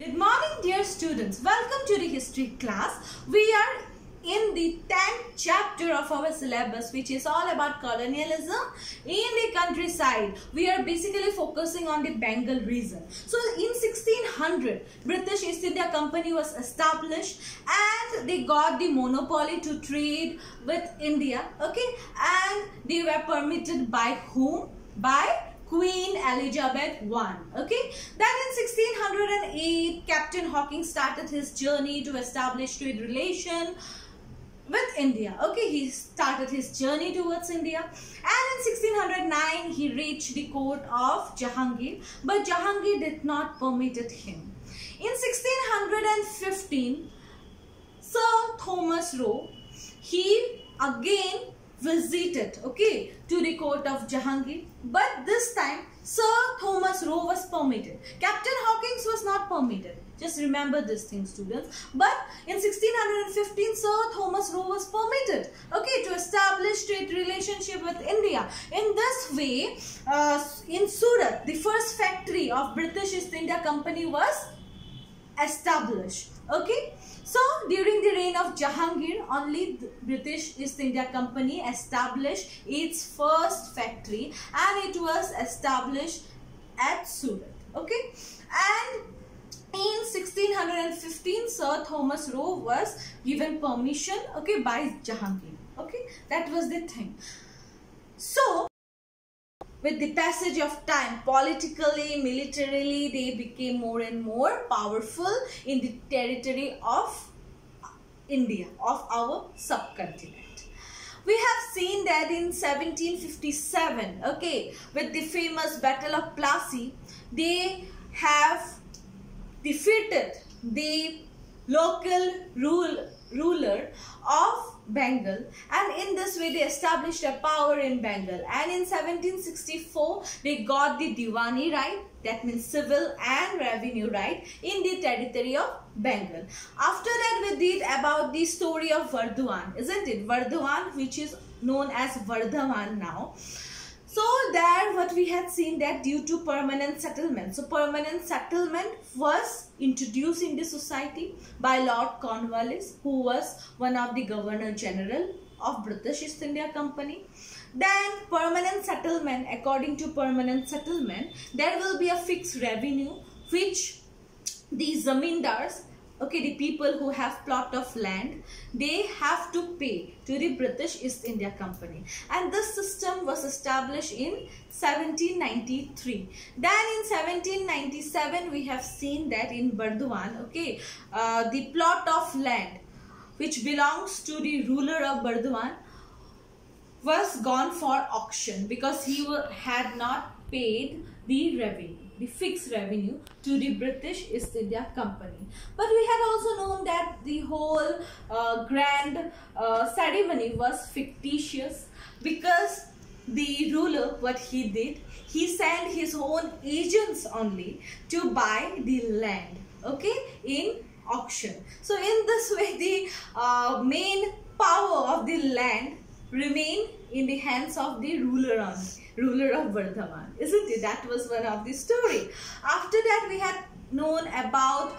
Good morning, dear students. Welcome to the history class. We are in the 10th chapter of our syllabus, which is all about colonialism in the countryside. We are basically focusing on the Bengal region. So in 1600, British East India Company was established and they got the monopoly to trade with India. Okay, and they were permitted by whom? By Queen Elizabeth I. Okay, then in 1608, Captain Hawking started his journey to establish trade relation with India. Okay, he started his journey towards India, and in 1609 he reached the court of Jahangir, but Jahangir did not permitted him. In 1615, Sir Thomas Roe, he again visited, okay, to the court of Jahangir, but this time Sir Thomas Roe was permitted. Captain Hawkins was not permitted. Just remember this thing, students. But in 1615, Sir Thomas Roe was permitted, okay, to establish trade relationship with India. In this way, in Surat, the first factory of British East India Company was established. Okay, so during the reign of Jahangir, only the British East India Company established its first factory, and it was established at Surat. Okay, and in 1615, Sir Thomas Roe was given permission, okay, by Jahangir. Okay, that was the thing. So with the passage of time, politically, militarily, they became more and more powerful in the territory of India, of our subcontinent. We have seen that in 1757, okay, with the famous Battle of Plassey, they have defeated the local ruler of Bengal, and in this way they established a power in Bengal. And in 1764 they got the Diwani right, that means civil and revenue right, in the territory of Bengal. After that we did about the story of Vardhuan, isn't it? Vardhuan, which is known as Vardhaman now. So there what we had seen, that due to permanent settlement. So permanent settlement was introduced in the society by Lord Cornwallis, who was one of the Governor General of British East India Company. Then permanent settlement, according to permanent settlement, there will be a fixed revenue which the zamindars, okay, the people who have plot of land, they have to pay to the British East India Company. And this system was established in 1793. Then in 1797, we have seen that in Burdwan, okay, the plot of land which belongs to the ruler of Burdwan was gone for auction because he had not paid the revenue, the fixed revenue, to the British East India Company. But we had also known that the whole grand ceremony was fictitious, because the ruler, what he did, he sent his own agents only to buy the land, okay, in auction. So in this way the main power of the land remained in the hands of the ruler only, ruler of Vardhaman, isn't it? That was one of the story. After that we had known about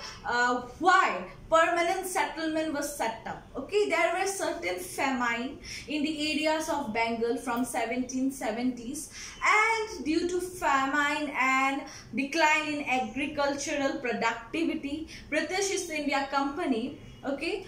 why permanent settlement was set up. Okay, there were certain famine in the areas of Bengal from 1770s, and due to famine and decline in agricultural productivity, British East India Company, okay,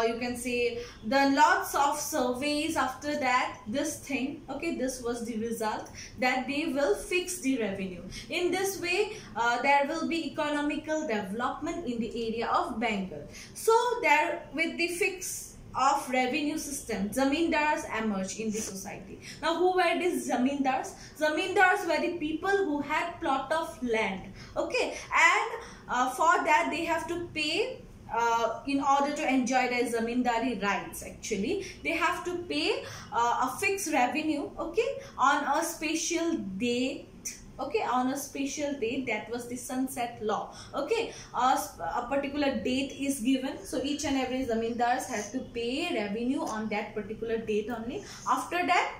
you can say, done lots of surveys. After that, this thing, okay, this was the result, that they will fix the revenue. In this way there will be economical development in the area of Bengal. So there, with the fix of revenue system, zamindars emerged in the society. Now who were these zamindars? Zamindars were the people who had plot of land, okay, and for that they have to pay. In order to enjoy their zamindari rights, actually they have to pay a fixed revenue, okay, on a special date, okay, on a special date. That was the sunset law, okay. A particular date is given, so each and every zamindars has to pay revenue on that particular date only. After that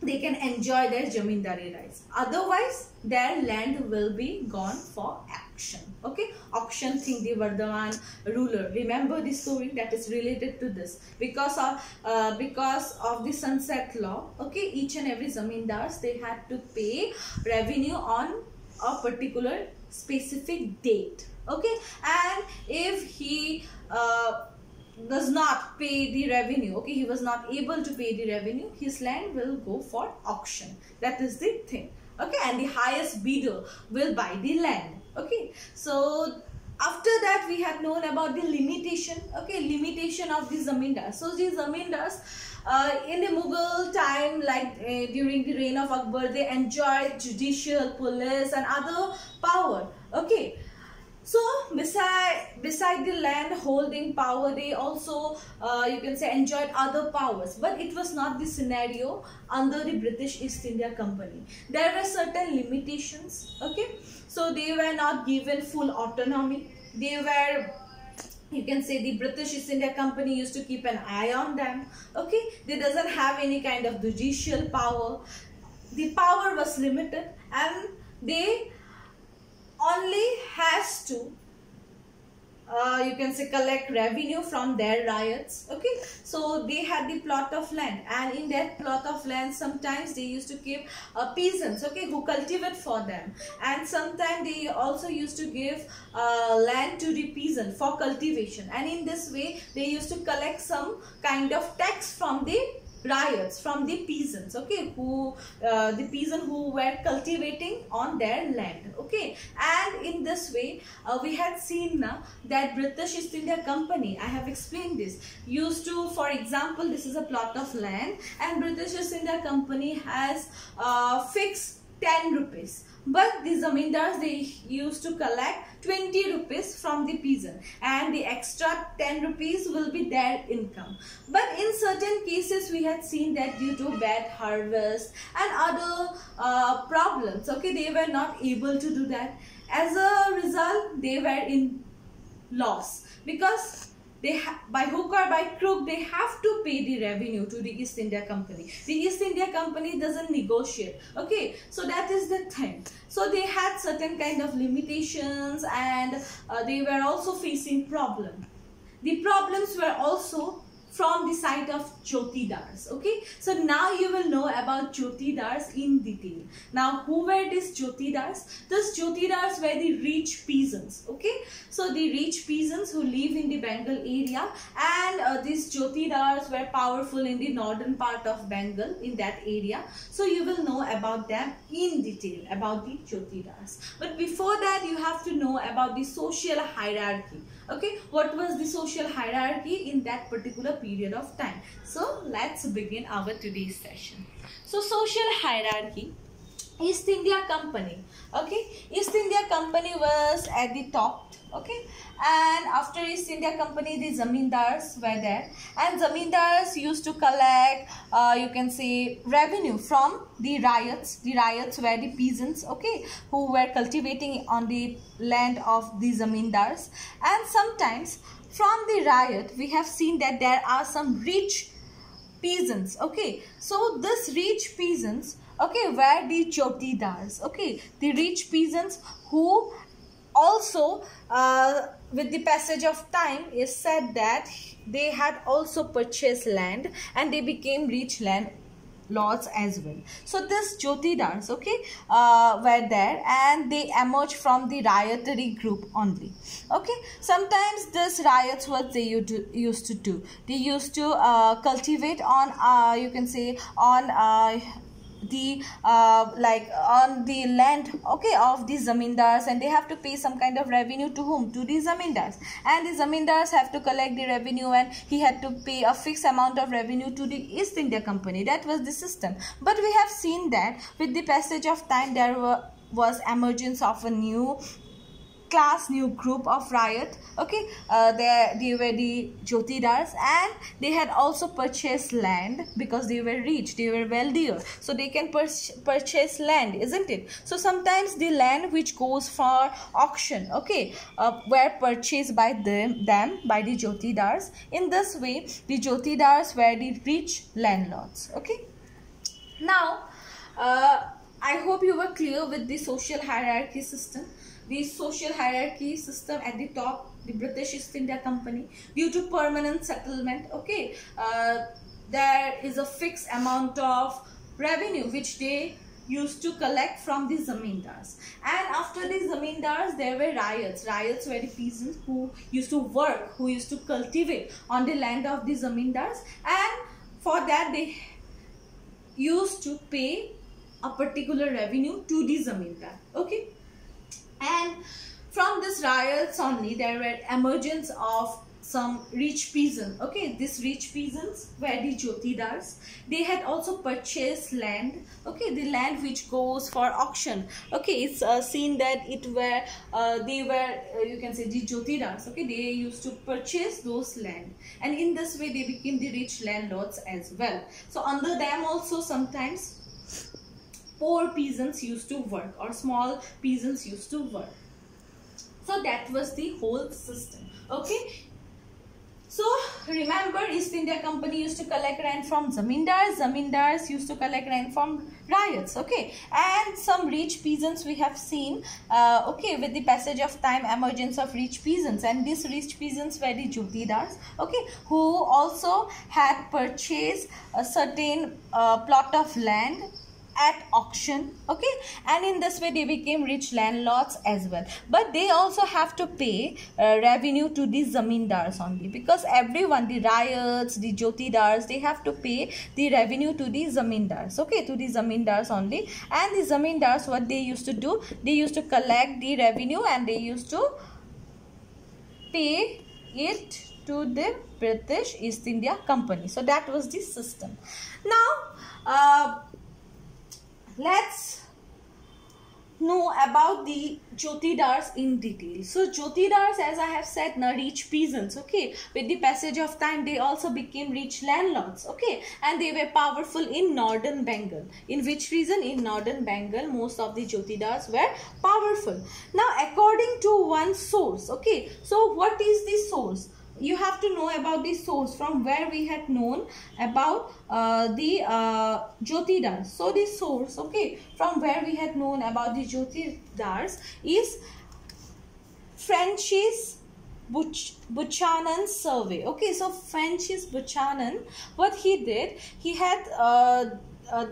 they can enjoy their zamindari rights. Otherwise, their land will be gone for auction. Okay, auction thing, the Vardhaman ruler. Remember the story that is related to this. Because of the sunset law, okay, each and every zamindars, they had to pay revenue on a particular specific date. Okay, and if he does not pay the revenue, okay, he was not able to pay the revenue, his land will go for auction. That is the thing. Okay, and the highest bidder will buy the land. Okay, so after that we have known about the limitation. Okay, limitation of the zamindars. So the zamindars in the Mughal time, like during the reign of Akbar, they enjoyed judicial, police and other power. Okay, so beside the land holding power, they also you can say enjoyed other powers. But it was not the scenario under the British East India Company. There were certain limitations. Okay, so they were not given full autonomy. They were, you can say, the British East India Company used to keep an eye on them. Okay, they doesn't have any kind of judicial power. The power was limited, and they only has to you can say collect revenue from their riots. Okay, so they had the plot of land, and in that plot of land sometimes they used to keep peasants, okay, who cultivate for them, and sometimes they also used to give land to the peasant for cultivation, and in this way they used to collect some kind of tax from the riots, from the peasants, okay, who the peasant who were cultivating on their land. Okay, and in this way we had seen now that British East India Company, I have explained this, used to, for example, this is a plot of land and British East India Company has fixed 10 rupees. But the zamindars, they used to collect 20 rupees from the peasant, and the extra 10 rupees will be their income. But in certain cases we had seen that due to bad harvest and other problems, okay, they were not able to do that. As a result, they were in loss, because they by hook or by crook they have to pay the revenue to the East India Company. The East India Company doesn't negotiate. Okay, so that is the thing. So they had certain kind of limitations, and they were also facing problems. The problems were also from the side of Jotidars. Okay, so now you will know about Jotidars in detail. Now, who were these Jotidars? These Jotidars were the rich peasants. Okay, so the rich peasants who live in the Bengal area, and these Jotidars were powerful in the northern part of Bengal, in that area. So you will know about them in detail, about the Jotidars. But before that, you have to know about the social hierarchy. Okay, what was the social hierarchy in that particular period of time? So let's begin our today's session. So social hierarchy, East India Company. Okay, East India Company was at the top. Okay, and after East India Company, the zamindars were there, and zamindars used to collect you can say revenue from the riots. The riots were the peasants, okay, who were cultivating on the land of the zamindars. And sometimes from the riot we have seen that there are some rich peasants. Okay, so this rich peasants, okay, were the Jotidars. Okay, the rich peasants who also with the passage of time is said that they had also purchased land, and they became rich landlords as well. So this Jotidars, okay, were there, and they emerged from the riotary group only. Okay, sometimes this riots, what they used to do, they used to cultivate on you can say on the like on the land, okay, of the zamindars, and they have to pay some kind of revenue to whom? To the zamindars, and the zamindars have to collect the revenue, and he had to pay a fixed amount of revenue to the East India Company. That was the system. But we have seen that with the passage of time there was emergence of a new class, new group of riot. Okay, they were the Jotidars, and they had also purchased land because they were rich, they were wealthier, so they can purchase land, isn't it? So sometimes the land which goes for auction, okay, were purchased by them by the Jotidars. In this way, the Jotidars were the rich landlords. Okay, Now, I hope you were clear with the social hierarchy system. The social hierarchy system at the top, the British East India Company, due to permanent settlement, okay, there is a fixed amount of revenue which they used to collect from the zamindars. And after the zamindars, there were riots. Riots were the peasants who used to work, who used to cultivate on the land of the zamindars, and for that they used to pay a particular revenue to the zamindar, okay. And from this riots only, there were emergence of some rich peasants, okay. These rich peasants were the jotidars. They had also purchased land, okay, the land which goes for auction, okay. It's seen that it were they were you can say the jotidars, okay. They used to purchase those land, and in this way they became the rich landlords as well. So under them also sometimes poor peasants used to work, or small peasants used to work. So that was the whole system, okay. So remember, East India Company used to collect rent from zamindars. Zamindars used to collect rent from riots, okay. And some rich peasants we have seen, okay, with the passage of time, emergence of rich peasants, and these rich peasants were the jotidars, okay, who also had purchased a certain plot of land at auction, okay, and in this way they became rich landlords as well. But they also have to pay revenue to the zamindars only, because everyone, the riots, the jotidars, they have to pay the revenue to the zamindars, okay, to the zamindars only. And the zamindars, what they used to do, they used to collect the revenue and they used to pay it to the British East India Company. So that was the system. Now let's know about the jotidars in detail. So jotidars, as I have said, na rich peasants, okay. With the passage of time, they also became rich landlords, okay, and they were powerful in northern Bengal. In which region? In northern Bengal, most of the jotidars were powerful. Now, according to one source, okay, so what is the source? You have to know about the source from where we had known about the jotidars. So the source, okay, from where we had known about the jotidars is Francis Buchanan's survey, okay. So Francis Buchanan, what he did, he had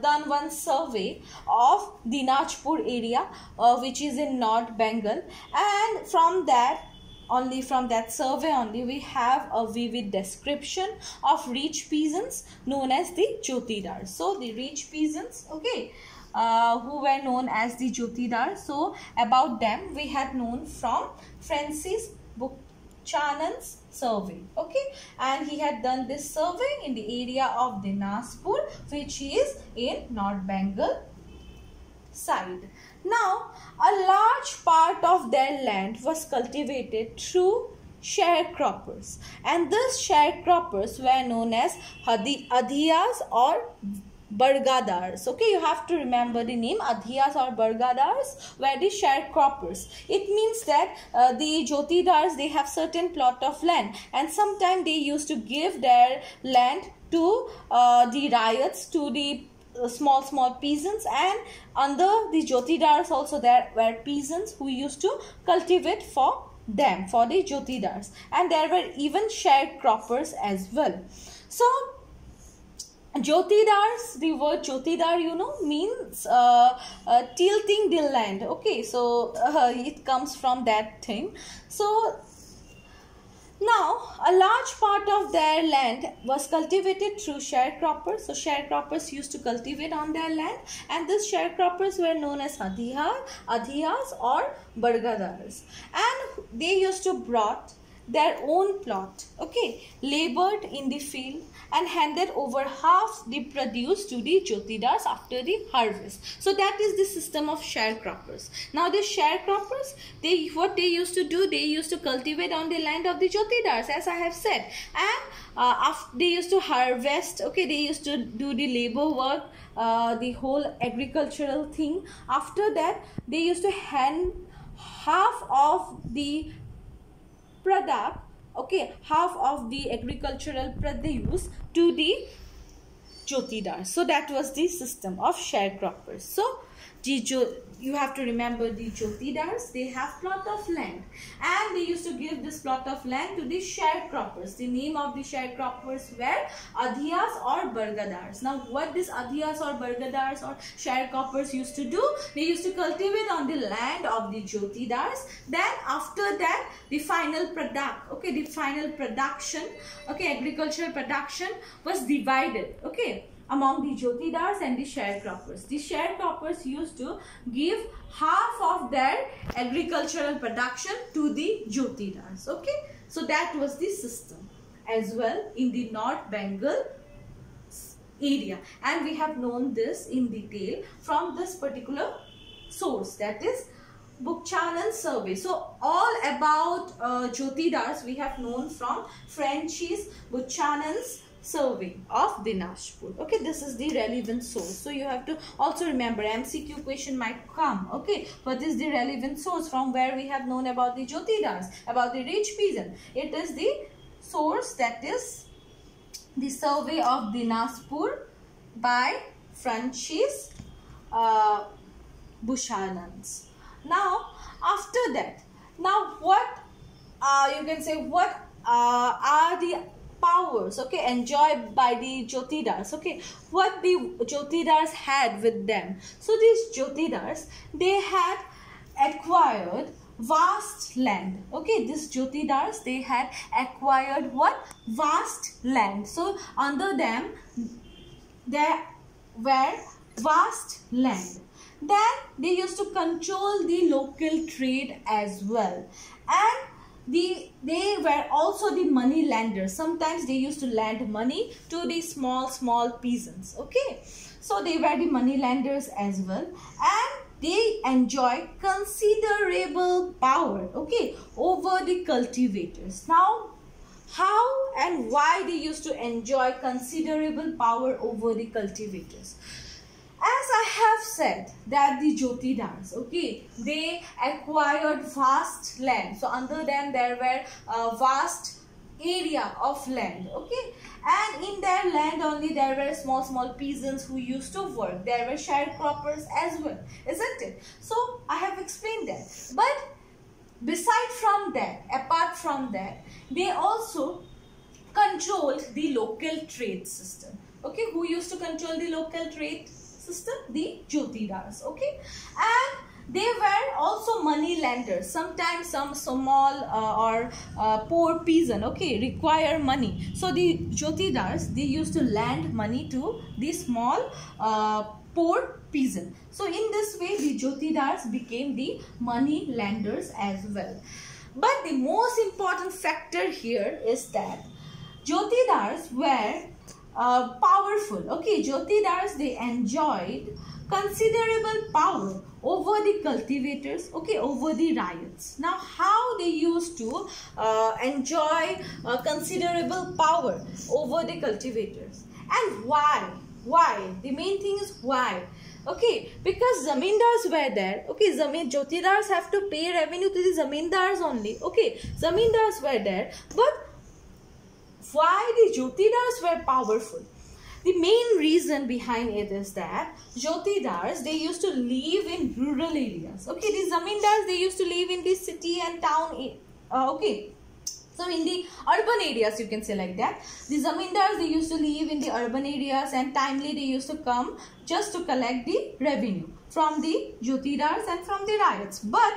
done one survey of Dinajpur area, which is in North Bengal, and from that, only from that survey only, we have a vivid description of rich peasants known as the jotidars. So the rich peasants, okay, who were known as the jotidars, so about them we had known from Francis Buchanan's survey, okay, and he had done this survey in the area of Dinajpur, which is in North Bengal side. Now, a large part of their land was cultivated through sharecroppers, and these sharecroppers were known as adhiyas or Bargadars, okay. You have to remember the name. Adhiyas or Bargadars were the sharecroppers. It means that the jotidars, they have certain plot of land, and sometimes they used to give their land to the riots, to the small peasants, and under the jotidars also there were peasants who used to cultivate for them, for the jotidars, and there were even sharecroppers as well. So jotidars, the word jotidar, you know, means tilting the land, okay. So it comes from that thing. So now, a large part of their land was cultivated through sharecroppers. So, sharecroppers used to cultivate on their land, and these sharecroppers were known as adhiyas or bargadars. And they used to brought their own plot, okay, labored in the field, and handed over half the produce to the jotidars after the harvest. So that is the system of sharecroppers. Now the sharecroppers, what they used to do, they used to cultivate on the land of the jotidars, as I have said, and after they used to harvest, okay, they used to do the labor work, the whole agricultural thing. After that, they used to hand half of the product, okay, half of the agricultural produce to the jotidars. So that was the system of sharecroppers. So you have to remember the jotidars, they have plot of land and they used to give this plot of land to the sharecroppers. The name of the sharecroppers were adhiyas or bargadars. Now what these adhiyas or bargadars or sharecroppers used to do, they used to cultivate on the land of the jotidars. Then after that the final production, agricultural production was divided, among the jotidars and the sharecroppers. The sharecroppers used to give half of their agricultural production to the jotidars. So that was the system as well in the North Bengal area, and we have known this in detail from this particular source, that is Buchanan survey. So all about jotidars we have known from Frenchie's Buchanan's survey of Dinajpur. This is the relevant source. So you have to also remember, MCQ question might come. What is the relevant source from where we have known about the jotidars, about the rich peasant? It is the source, that is the survey of Dinajpur by Frenchie's Buchanan's. Now after that, now what you can say, what are the powers enjoyed by the jotidars, what the jotidars had with them. So these jotidars, they had acquired vast land. These jotidars, they had acquired what? Vast land. So under them there were vast land. Then they used to control the local trade as well, and they were also the money lenders. Sometimes they used to lend money to the small peasants. So they were the money lenders as well, and they enjoy considerable power over the cultivators. Now how and why they used to enjoy considerable power over the cultivators? As I have said that the jotidars, they acquired vast land. So under them there were a vast area of land, and in their land only there were small peasants who used to work. There were sharecroppers as well, isn't it? So I have explained that. But beside from that, apart from that, they also controlled the local trade system. Who used to control the local trade system? The jotidars. And they were also money lenders. Sometimes some small or poor peasant require money. So the jotidars, they used to lend money to the small poor peasant. So in this way the jotidars became the money lenders as well. But the most important factor here is that jotidars were powerful. Jotidars, they enjoyed considerable power over the cultivators, over the ryots. Now how they used to enjoy considerable power over the cultivators, and why? The main thing is why. Because zamindars were there. Jotidars have to pay revenue to the zamindars only. Zamindars were there, but why the jotidars were powerful? The main reason behind it is that jotidars, they used to live in rural areas. The zamindars, they used to live in the city and town. So in the urban areas, you can say like that. The zamindars, they used to live in the urban areas, and timely they used to come just to collect the revenue from the jotidars and from the ryots. But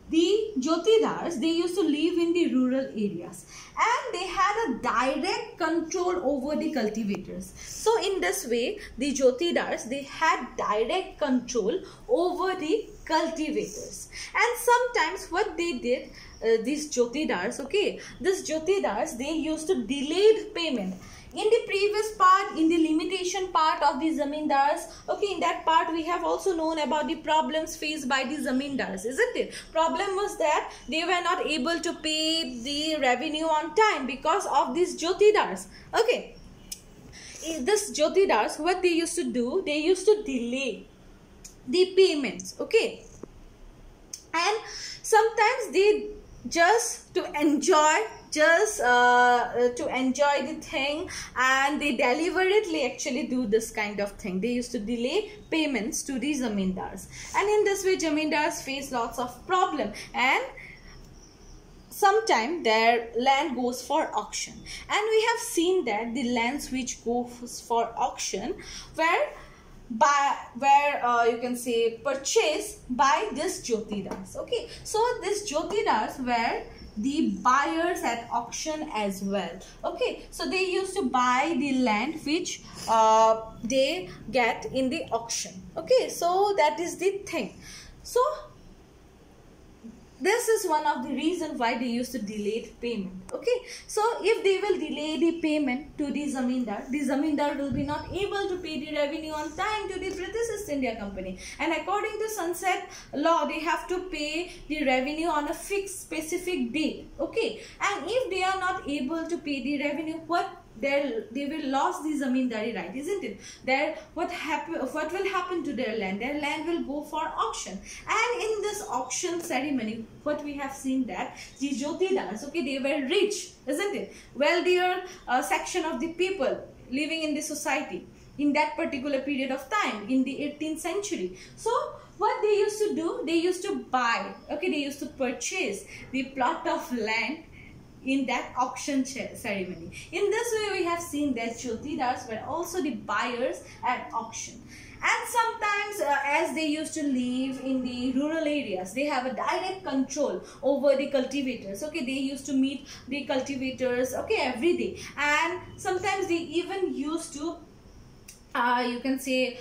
the jotidars, they used to live in the rural areas, and they had a direct control over the cultivators. So in this way, the jotidars, they had direct control over the cultivators. And sometimes what they did, these jotidars, these jotidars, they used to delay payment. In the previous part, in the limitation part of the zamindars, in that part we have also known about the problems faced by the zamindars, isn't it? Problem was that they were not able to pay the revenue on time because of these jotidars. This jotidars, what they used to do, they used to delay the payments. And sometimes they just to enjoy just to enjoy the thing, and they deliberately actually do this kind of thing. They used to delay payments to the zamindars, and in this way zamindars face lots of problem, and sometimes their land goes for auction. And we have seen that the lands which goes for auction were you can say purchased by this jotidars. Okay, so this jotidars were the buyers at auction as well. Okay, so they used to buy the land which they get in the auction. Okay, so that is the thing. So this is one of the reasons why they used to delay payment. Okay, so if they will delay the payment to the zamindar will be not able to pay the revenue on time to the British East India Company, and according to Sunset Law they have to pay the revenue on a fixed specific date. Okay, and if they are not able to pay the revenue, they will lose the zamindari right, isn't it? What will happen to their land? Their land will go for auction, and in this auction ceremony what we have seen that the jotidars, okay, they were rich, isn't it? Wealthier section of the people living in the society in that particular period of time in the 18th century. So what they used to do, they used to buy, okay, they used to purchase the plot of land in that auction ceremony. In this way we have seen that jotidars were also the buyers at auction. And sometimes as they used to live in the rural areas, they have a direct control over the cultivators. Okay, they used to meet the cultivators, okay, every day, and sometimes they even used to you can say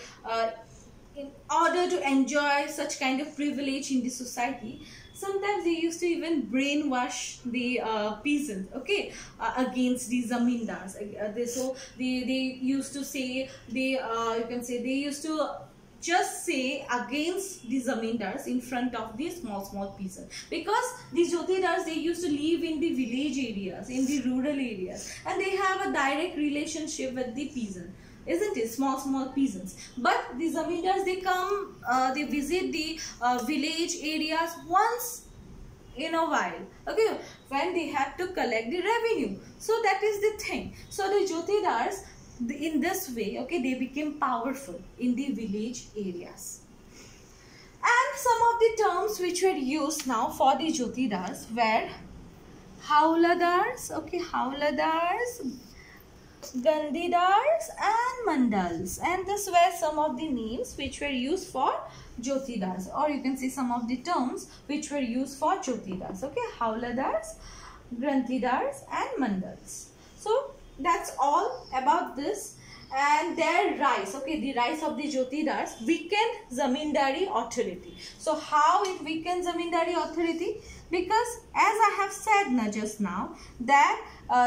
in order to enjoy such kind of privilege in the society, sometimes they used to even brainwash the peasants, okay, against the zamindars. They used to say, you can say they used to just say against the zamindars in front of the small peasants, because the jotidars, they used to live in the village areas, in the rural areas, and they have a direct relationship with the peasant, isn't it? Small peasants. But the zamindars, they come, they visit the village areas once in a while, okay, when they have to collect the revenue. So that is the thing. So the jotidars, in this way, okay, they became powerful in the village areas. And some of the terms which were used now for the jotidars were hauladars, okay, hauladars, Gandhidars and Mandals, and this were some of the names which were used for jotidars, or you can say some of the terms which were used for jotidars. Okay, hauladars, Granthidars and Mandals. So that's all about this. And their rise, okay, the rise of the jotidars weakened zamindari authority. So how it weakened zamindari authority? Because as I have said just now, that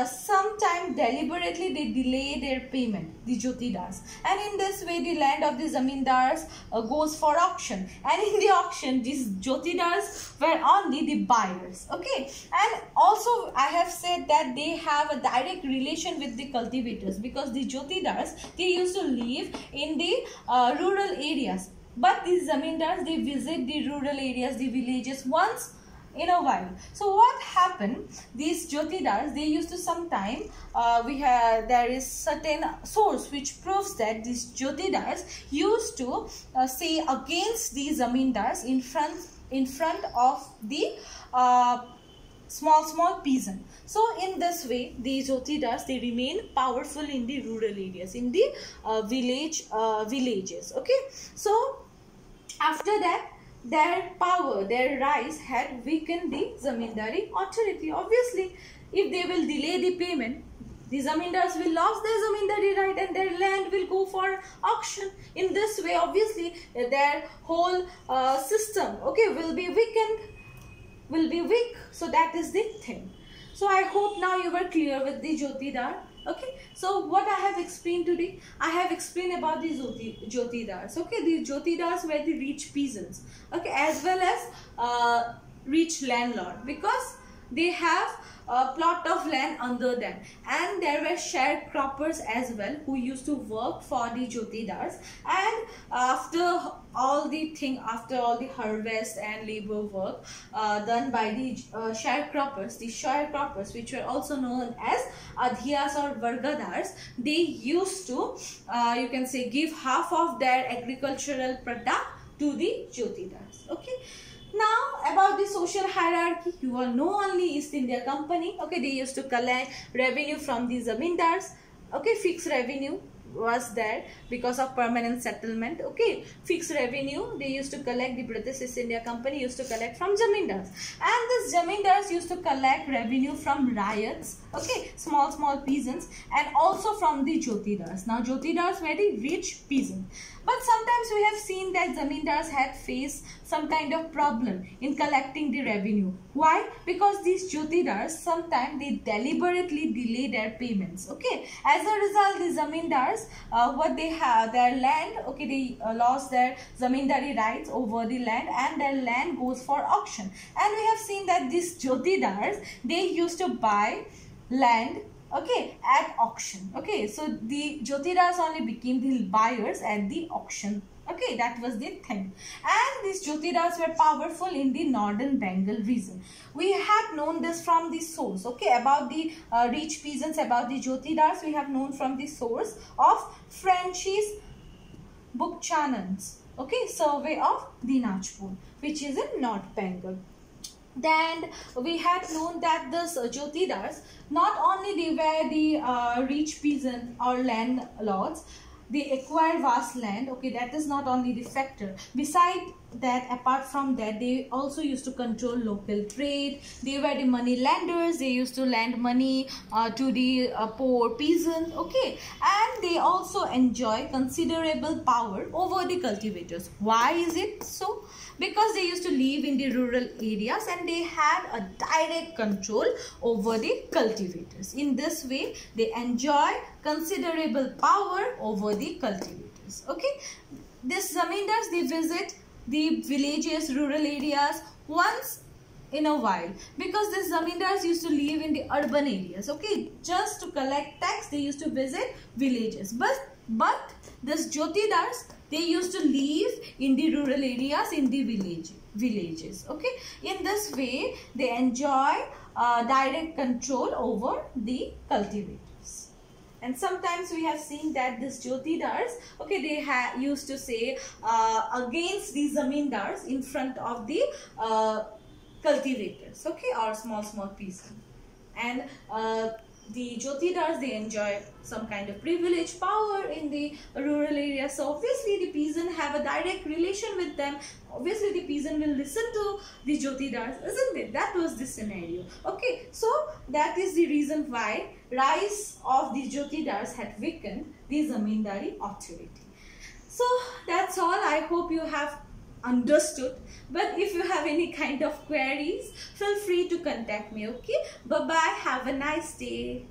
sometimes deliberately they delay their payment, the jotidars, and in this way the land of the zamindars goes for auction, and in the auction these jotidars were only the buyers. Okay, and also I have said that they have a direct relation with the cultivators, because the jotidars, they used to live in the rural areas, but these zamindars, they visit the rural areas, the villages once in a while. So what happened, these jotidars, they used to sometime there is certain source which proves that these jotidars used to say against the zamindars in front of the small peasant. So in this way the jotidars, they remain powerful in the rural areas, in the villages. Okay, so after that, their power, their rise had weakened the zamindari authority. Obviously, if they will delay the payment, the zamindars will lose their zamindari right and their land will go for auction. In this way, obviously, their whole system, okay, will be weakened, will be weak. So that is the thing. So I hope now you were clear with the jotidar. Okay, so what I have explained today, I have explained about the jotidars. Okay, the jotidars were the rich peasants, okay, as well as rich landlord, because they have a plot of land under them, and there were sharecroppers as well who used to work for the jotidars. And after all the harvest and labor work done by the sharecroppers, which were also known as adhiyas or vargadars, they used to you can say give half of their agricultural product to the jotidars. Okay. Now about the social hierarchy, you all know only East India Company. Okay, they used to collect revenue from the zamindars. Okay, fixed revenue was there because of permanent settlement. Okay, fixed revenue they used to collect. The British East India Company used to collect from zamindars, and these zamindars used to collect revenue from ryots. Okay, small peasants, and also from the jotidars. Now jotidars were the rich peasants, but sometimes we have seen that zamindars had faced some kind of problem in collecting the revenue. Why? Because these jotidars sometimes they deliberately delay their payments. Okay, as a result, the zamindars what they have, their land, okay, they lost their zamindari rights over the land, and their land goes for auction. And we have seen that these jotidars, they used to buy land, okay, at auction. Okay, so the jotidars only became the buyers at the auction. Okay, that was the thing. And these jotidars were powerful in the northern Bengal region. We had known this from the source, okay, about the rich peasants, about the jotidars. We have known from the source of Francis Buchanan's, okay, survey of Dinajpur, which is in North Bengal. Then we had known that this jotidars, not only they were the rich peasants or landlords, they acquire vast land. Okay, that is not only the factor. Besides that, apart from that, they also used to control local trade. They were the money lenders. They used to lend money to the poor peasants. Okay, and they also enjoy considerable power over the cultivators. Why is it so? Because they used to live in the rural areas and they had a direct control over the cultivators. In this way, they enjoy considerable power over the cultivators. Okay, these zamindars, they visit the villages, rural areas once in a while, because these zamindars used to live in the urban areas. Okay, just to collect tax, they used to visit villages. But these jotidars, they used to live in the rural areas, in the villages. Okay, in this way, they enjoy direct control over the cultivators. And sometimes we have seen that these jotidars, okay, they used to say against the zamindars in front of the cultivators, okay, or small peasants. And the jotidars, they enjoy some kind of privilege, power in the rural area. So obviously the peasant have a direct relation with them. Obviously the peasant will listen to the jotidars, isn't it? That was the scenario. Okay, so that is the reason why rise of the jotidars had weakened the zamindari authority. So that's all. I hope you have understood, but if you have any kind of queries, feel free to contact me. Okay, bye bye, have a nice day.